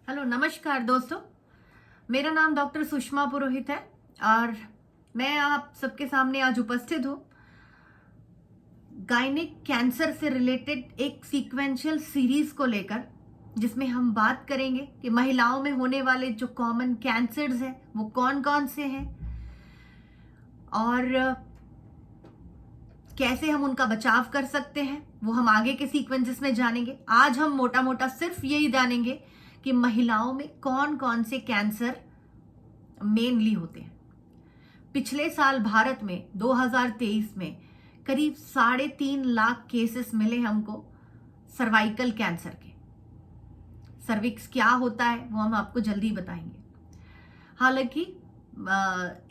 Hello, नमस्कार दोस्तों। मेरा नाम डॉक्टर सुषमा पुरोहित है और मैं आप सबके सामने आज उपस्थित हूँ गायनिक कैंसर से रिलेटेड एक सीक्वेंशियल सीरीज को लेकर, जिसमें हम बात करेंगे कि महिलाओं में होने वाले जो कॉमन कैंसर्स हैं वो कौन कौन से हैं और कैसे हम उनका बचाव कर सकते हैं, वो हम आगे के सीक्वेंसेस में जानेंगे। आज हम मोटा मोटा सिर्फ यही जानेंगे कि महिलाओं में कौन कौन से कैंसर मेनली होते हैं। पिछले साल भारत में 2023 में करीब 3.5 लाख केसेस मिले हमको सर्वाइकल कैंसर के। सर्विक्स क्या होता है वो हम आपको जल्दी बताएंगे। हालांकि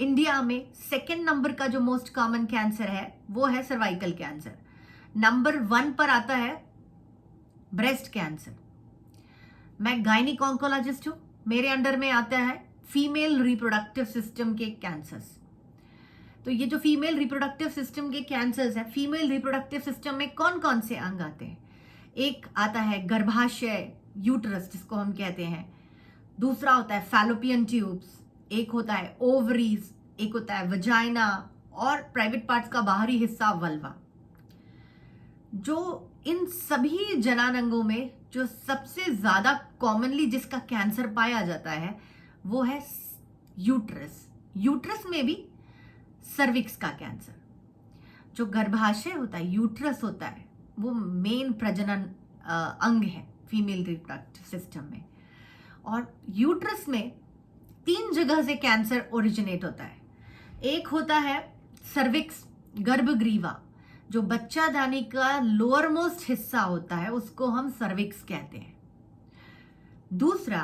इंडिया में सेकेंड नंबर का जो मोस्ट कॉमन कैंसर है वो है सर्वाइकल कैंसर। नंबर 1 पर आता है ब्रेस्ट कैंसर। मैं गायनिक ऑन्कोलॉजिस्ट हूं, मेरे अंडर में आता है फीमेल रिप्रोडक्टिव सिस्टम के कैंसर्स। तो ये जो फीमेल रिप्रोडक्टिव सिस्टम के कैंसर्स है, फीमेल रिप्रोडक्टिव सिस्टम में कौन कौन से अंग आते हैं? एक आता है गर्भाशय, यूट्रस जिसको हम कहते हैं। दूसरा होता है फैलोपियन ट्यूब्स, एक होता है ओवरीज, एक होता है वजाइना और प्राइवेट पार्ट्स का बाहरी हिस्सा वल्वा। जो इन सभी जनानंगों में जो सबसे ज्यादा कॉमनली जिसका कैंसर पाया जाता है वो है यूट्रस। यूट्रस में भी सर्विक्स का कैंसर। जो गर्भाशय होता है, यूट्रस होता है, वो मेन प्रजनन अंग है फीमेल रिप्रोडक्टिव सिस्टम में। और यूट्रस में 3 जगह से कैंसर ओरिजिनेट होता है। एक होता है सर्विक्स, गर्भग्रीवा, जो बच्चादानी का लोअर मोस्ट हिस्सा होता है, उसको हम सर्विक्स कहते हैं। दूसरा,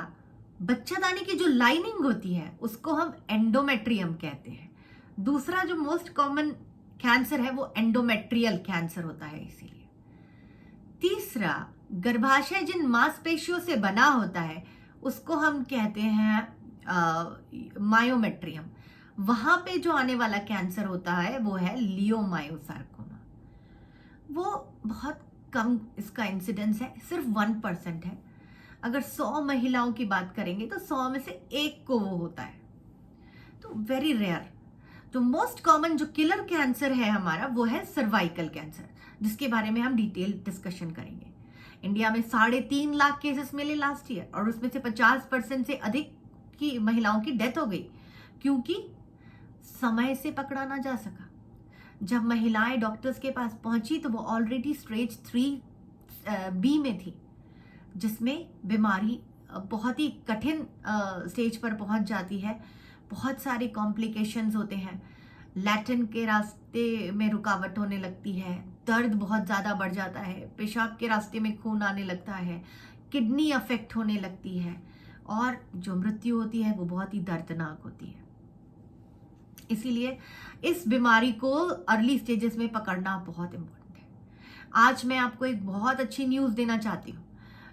बच्चादानी की जो लाइनिंग होती है उसको हम एंडोमेट्रियम कहते हैं। दूसरा जो मोस्ट कॉमन कैंसर है वो एंडोमेट्रियल कैंसर होता है इसीलिए। तीसरा, गर्भाशय जिन मांसपेशियों से बना होता है उसको हम कहते हैं मायोमेट्रियम। वहां पे जो आने वाला कैंसर होता है वो है लियोमायोसार्कोमा। वो बहुत कम इसका इंसिडेंस है, सिर्फ 1% है। अगर 100 महिलाओं की बात करेंगे तो 100 में से 1 को वो होता है, तो वेरी रेयर। तो मोस्ट कॉमन जो किलर कैंसर है हमारा वो है सर्वाइकल कैंसर, जिसके बारे में हम डिटेल डिस्कशन करेंगे। इंडिया में 3.5 लाख केसेस मिले लास्ट ईयर और उसमें से 50% से अधिक की महिलाओं की डेथ हो गई, क्योंकि समय से पकड़ा ना जा सका। जब महिलाएं डॉक्टर्स के पास पहुंची तो वो ऑलरेडी स्टेज 3B में थी, जिसमें बीमारी बहुत ही कठिन स्टेज पर पहुंच जाती है। बहुत सारे कॉम्प्लिकेशंस होते हैं। लैटिन के रास्ते में रुकावट होने लगती है, दर्द बहुत ज़्यादा बढ़ जाता है, पेशाब के रास्ते में खून आने लगता है, किडनी अफेक्ट होने लगती है और जो मृत्यु होती है वो बहुत ही दर्दनाक होती है। इसीलिए इस बीमारी को अर्ली स्टेजेस में पकड़ना बहुत इंपॉर्टेंट है। आज मैं आपको एक बहुत अच्छी न्यूज़ देना चाहती हूँ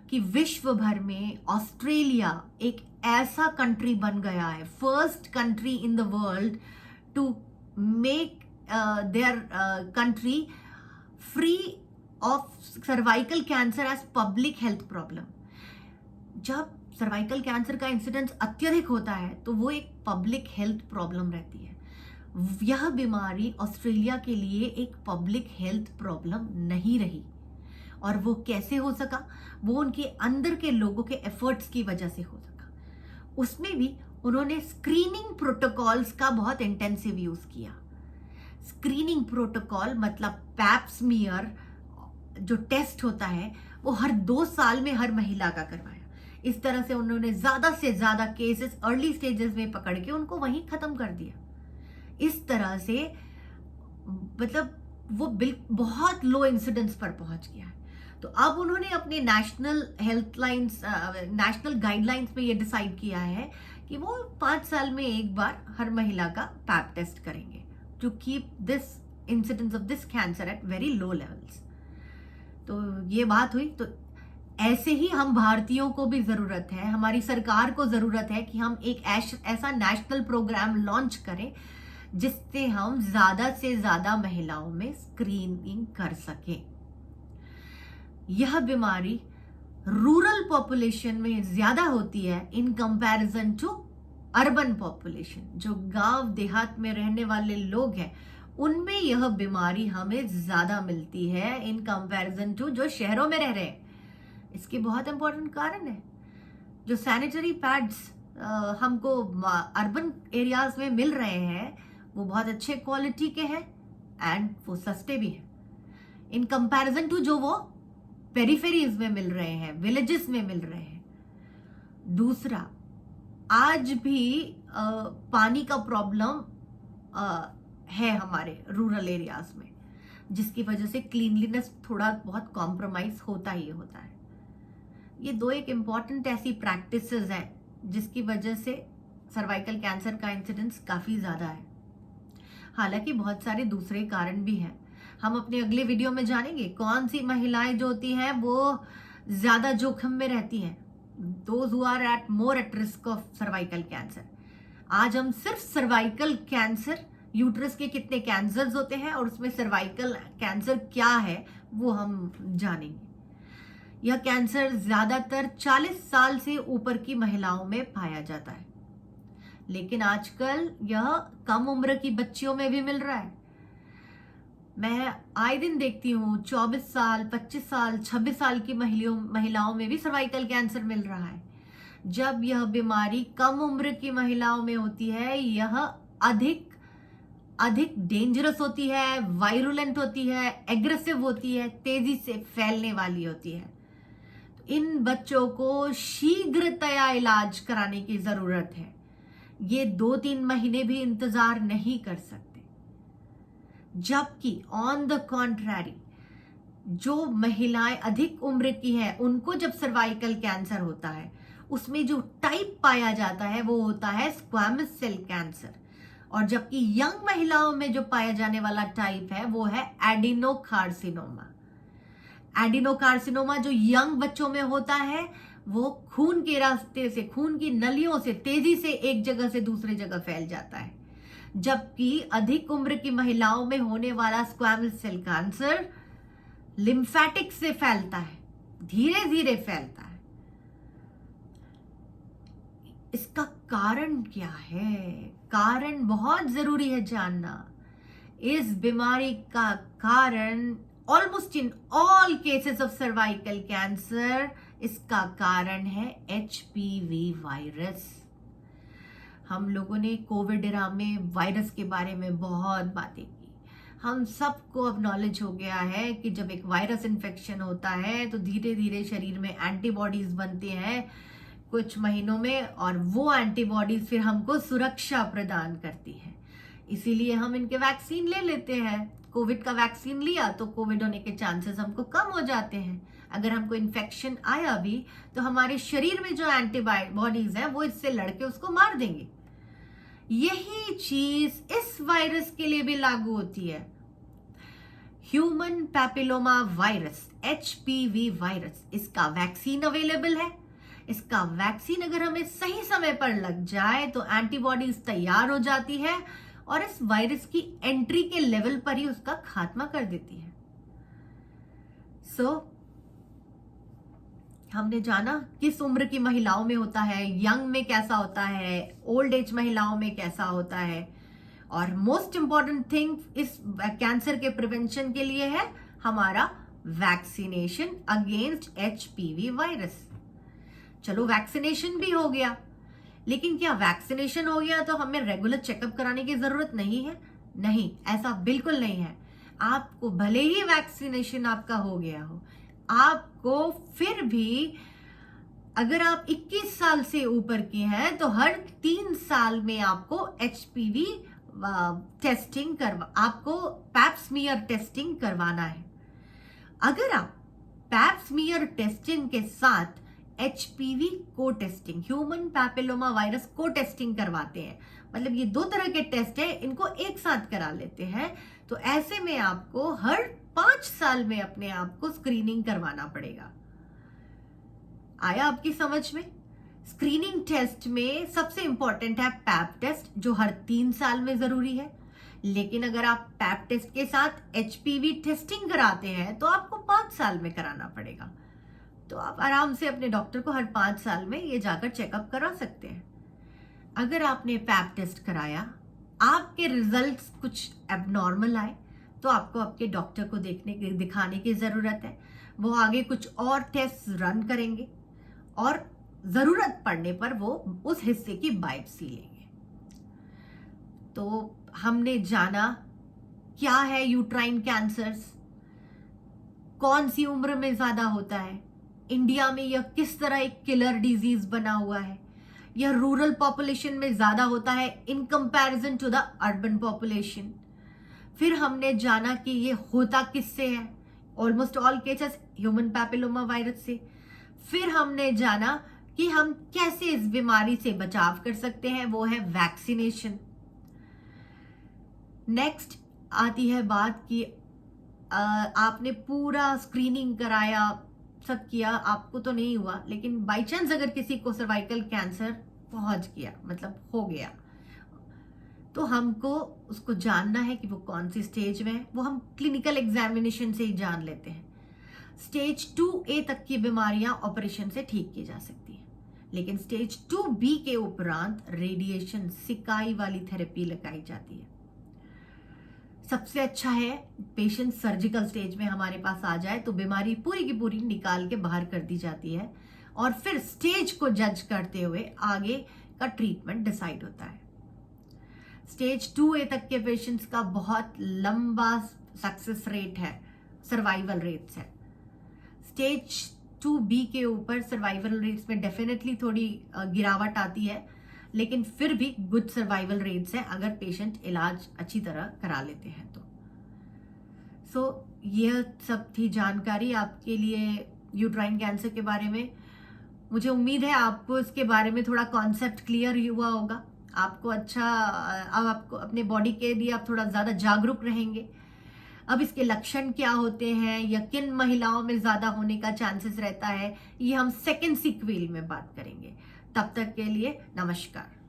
कि विश्व भर में ऑस्ट्रेलिया एक ऐसा कंट्री बन गया है, first country in the world to make their country free of cervical cancer as public health problem. जब सर्वाइकल कैंसर का इंसिडेंस अत्यधिक होता है तो वो एक पब्लिक हेल्थ प्रॉब्लम रहती है। यह बीमारी ऑस्ट्रेलिया के लिए एक पब्लिक हेल्थ प्रॉब्लम नहीं रही। और वो कैसे हो सका? वो उनके अंदर के लोगों के एफर्ट्स की वजह से हो सका। उसमें भी उन्होंने स्क्रीनिंग प्रोटोकॉल्स का बहुत इंटेंसिव यूज किया। स्क्रीनिंग प्रोटोकॉल मतलब पैप स्मीयर जो टेस्ट होता है वो हर 2 साल में हर महिला का करवाया। इस तरह से उन्होंने ज्यादा से ज्यादा केसेस अर्ली स्टेजेस में पकड़ के उनको वहीं खत्म कर दिया। इस तरह से मतलब वो बहुत लो इंसिडेंस पर पहुंच गया है। तो अब उन्होंने अपने नेशनल गाइडलाइंस में ये डिसाइड किया है कि वो 5 साल में एक बार हर महिला का पैप टेस्ट करेंगे to keep this incidence of this cancer at very low levels. तो ये बात हुई। तो ऐसे ही हम भारतीयों को भी जरूरत है, हमारी सरकार को जरूरत है कि हम एक ऐसा नेशनल प्रोग्राम लॉन्च करें जिससे हम ज्यादा से ज्यादा महिलाओं में स्क्रीनिंग कर सकें। यह बीमारी रूरल पॉपुलेशन में ज्यादा होती है in comparison to urban population. जो गांव देहात में रहने वाले लोग हैं उनमें यह बीमारी हमें ज्यादा मिलती है इन कंपैरिजन टू जो शहरों में रह रहे हैं। इसके बहुत इंपॉर्टेंट कारण है। जो सैनिटरी पैड्स हमको अर्बन एरियाज में मिल रहे हैं वो बहुत अच्छे क्वालिटी के हैं एंड वो सस्ते भी हैं इन कंपैरिजन टू जो वो पेरिफेरीज में मिल रहे हैं, विलेजेस में मिल रहे हैं। दूसरा, आज भी पानी का प्रॉब्लम है हमारे रूरल एरियाज में, जिसकी वजह से क्लीनलीनेस थोड़ा बहुत कॉम्प्रोमाइज होता ही होता है। ये दो एक इम्पॉर्टेंट ऐसी प्रैक्टिसेस हैं जिसकी वजह से सर्वाइकल कैंसर का इंसिडेंस काफी ज्यादा है। हालांकि बहुत सारे दूसरे कारण भी हैं, हम अपने अगले वीडियो में जानेंगे कौन सी महिलाएं जो होती हैं वो ज्यादा जोखिम में रहती हैं, those who are at more at risk of cervical cancer. आज हम सिर्फ सर्वाइकल कैंसर, यूट्रस के कितने कैंसर्स होते हैं और उसमें सर्वाइकल कैंसर क्या है वो हम जानेंगे। यह कैंसर ज्यादातर 40 साल से ऊपर की महिलाओं में पाया जाता है, लेकिन आजकल यह कम उम्र की बच्चियों में भी मिल रहा है। मैं आए दिन देखती हूँ 24 साल, 25 साल, 26 साल की महिलाओं में भी सर्वाइकल कैंसर मिल रहा है। जब यह बीमारी कम उम्र की महिलाओं में होती है, यह अधिक डेंजरस होती है, वायरुलेंट होती है, एग्रेसिव होती है, तेजी से फैलने वाली होती है। तो इन बच्चों को शीघ्रतया इलाज कराने की जरूरत है। ये 2-3 महीने भी इंतजार नहीं कर सकते। जबकि ऑन द कॉन्ट्ररी जो महिलाएं अधिक उम्र की हैं उनको जब सर्वाइकल कैंसर होता है उसमें जो टाइप पाया जाता है वो होता है स्क्वैमस सेल कैंसर, और जबकि यंग महिलाओं में जो पाया जाने वाला टाइप है वो है एडिनोकार्सिनोमा। एडिनोकार्सिनोमा जो यंग बच्चों में होता है वो खून के रास्ते से, खून की नलियों से तेजी से एक जगह से दूसरी जगह फैल जाता है, जबकि अधिक उम्र की महिलाओं में होने वाला स्क्वैमस सेल कैंसर लिम्फेटिक से फैलता है, धीरे धीरे फैलता है। इसका कारण क्या है? कारण बहुत जरूरी है जानना। इस बीमारी का कारण almost in all cases of cervical cancer इसका कारण है HPV वायरस। हम लोगों ने कोविड एरा में वायरस के बारे में बहुत बातें की। हम सबको अब नॉलेज हो गया है कि जब एक वायरस इन्फेक्शन होता है तो धीरे धीरे शरीर में एंटीबॉडीज बनते हैं कुछ महीनों में, और वो एंटीबॉडीज फिर हमको सुरक्षा प्रदान करती है। इसीलिए हम इनके वैक्सीन ले लेते हैं। कोविड का वैक्सीन लिया तो कोविड होने के चांसेस हमको कम हो जाते हैं। अगर हमको इन्फेक्शन आया भी तो हमारे शरीर में जो एंटीबॉडीज है वो इससे लड़के उसको मार देंगे। यही चीज इस वायरस के लिए भी लागू होती है। Human papilloma virus, HPV virus, इसका वैक्सीन अवेलेबल है। इसका वैक्सीन अगर हमें सही समय पर लग जाए तो एंटीबॉडीज तैयार हो जाती है और इस वायरस की एंट्री के लेवल पर ही उसका खात्मा कर देती है। हमने जाना किस उम्र की महिलाओं में होता है, यंग में कैसा होता है, ओल्ड एज महिलाओं में कैसा होता है, और मोस्ट इंपॉर्टेंट थिंग इस कैंसर के प्रिवेंशन के लिए है हमारा वैक्सीनेशन अगेंस्ट HPV वायरस। चलो वैक्सीनेशन भी हो गया, लेकिन क्या वैक्सीनेशन हो गया तो हमें रेगुलर चेकअप कराने की जरूरत नहीं है? नहीं, ऐसा बिल्कुल नहीं है। आपको भले ही वैक्सीनेशन आपका हो गया हो, आपको फिर भी अगर आप 21 साल से ऊपर के हैं तो हर 3 साल में आपको HPV टेस्टिंग आपको पैप स्मीयर टेस्टिंग करवाना है। अगर आप पैप स्मीयर टेस्टिंग के साथ HPV को टेस्टिंग, ह्यूमन पैपिलोमा वायरस को टेस्टिंग करवाते हैं, मतलब ये 2 तरह के टेस्ट है, इनको एक साथ करा लेते हैं, तो ऐसे में आपको हर 5 साल में अपने आप को स्क्रीनिंग करवाना पड़ेगा। आया आपकी समझ में? स्क्रीनिंग टेस्ट में सबसे इंपॉर्टेंट है पैप टेस्ट जो हर 3 साल में जरूरी है, लेकिन अगर आप पैप टेस्ट के साथ HPV टेस्टिंग कराते हैं तो आपको 5 साल में कराना पड़ेगा। तो आप आराम से अपने डॉक्टर को हर 5 साल में ये जाकर चेकअप करा सकते हैं। अगर आपने पैप टेस्ट कराया, आपके रिजल्ट्स कुछ एबनॉर्मल आए, तो आपको आपके डॉक्टर को दिखाने की ज़रूरत है। वो आगे कुछ और टेस्ट रन करेंगे और ज़रूरत पड़ने पर वो उस हिस्से की बायोप्सी लेंगे। तो हमने जाना क्या है यूट्राइन कैंसर्स, कौन सी उम्र में ज़्यादा होता है, इंडिया में यह किस तरह एक किलर डिजीज बना हुआ है, यह रूरल पॉपुलेशन में ज़्यादा होता है in comparison to the urban population. फिर हमने जाना कि ये होता किससे है, almost all cases human papilloma virus से। फिर हमने जाना कि हम कैसे इस बीमारी से बचाव कर सकते हैं, वो है वैक्सीनेशन। नेक्स्ट आती है बात कि आपने पूरा स्क्रीनिंग कराया, सब किया, आपको तो नहीं हुआ, लेकिन बाई चांस अगर किसी को सर्वाइकल कैंसर पहुंच गया, मतलब हो गया, तो हमको उसको जानना है कि वो कौन सी स्टेज में है। वो हम क्लिनिकल एग्जामिनेशन से ही जान लेते हैं। स्टेज 2A तक की बीमारियां ऑपरेशन से ठीक की जा सकती है, लेकिन स्टेज 2B के उपरांत रेडिएशन, सिकाई वाली थेरेपी लगाई जाती है। सबसे अच्छा है पेशेंट सर्जिकल स्टेज में हमारे पास आ जाए तो बीमारी पूरी की पूरी निकाल के बाहर कर दी जाती है और फिर स्टेज को जज करते हुए आगे का ट्रीटमेंट डिसाइड होता है। स्टेज 2A तक के पेशेंट्स का बहुत लंबा सक्सेस रेट है, सर्वाइवल रेट्स है। स्टेज 2B के ऊपर सर्वाइवल रेट्स में डेफिनेटली थोड़ी गिरावट आती है, लेकिन फिर भी गुड सर्वाइवल रेट्स है अगर पेशेंट इलाज अच्छी तरह करा लेते हैं तो। यह सब थी जानकारी आपके लिए यूट्राइन कैंसर के बारे में। मुझे उम्मीद है आपको इसके बारे में थोड़ा कॉन्सेप्ट क्लियर हुआ होगा। आपको अच्छा, अब आपको अपने बॉडी के लिए आप थोड़ा ज़्यादा जागरूक रहेंगे। अब इसके लक्षण क्या होते हैं या किन महिलाओं में ज़्यादा होने का चांसेस रहता है, ये हम सेकेंड सीक्वल में बात करेंगे। तब तक के लिए नमस्कार।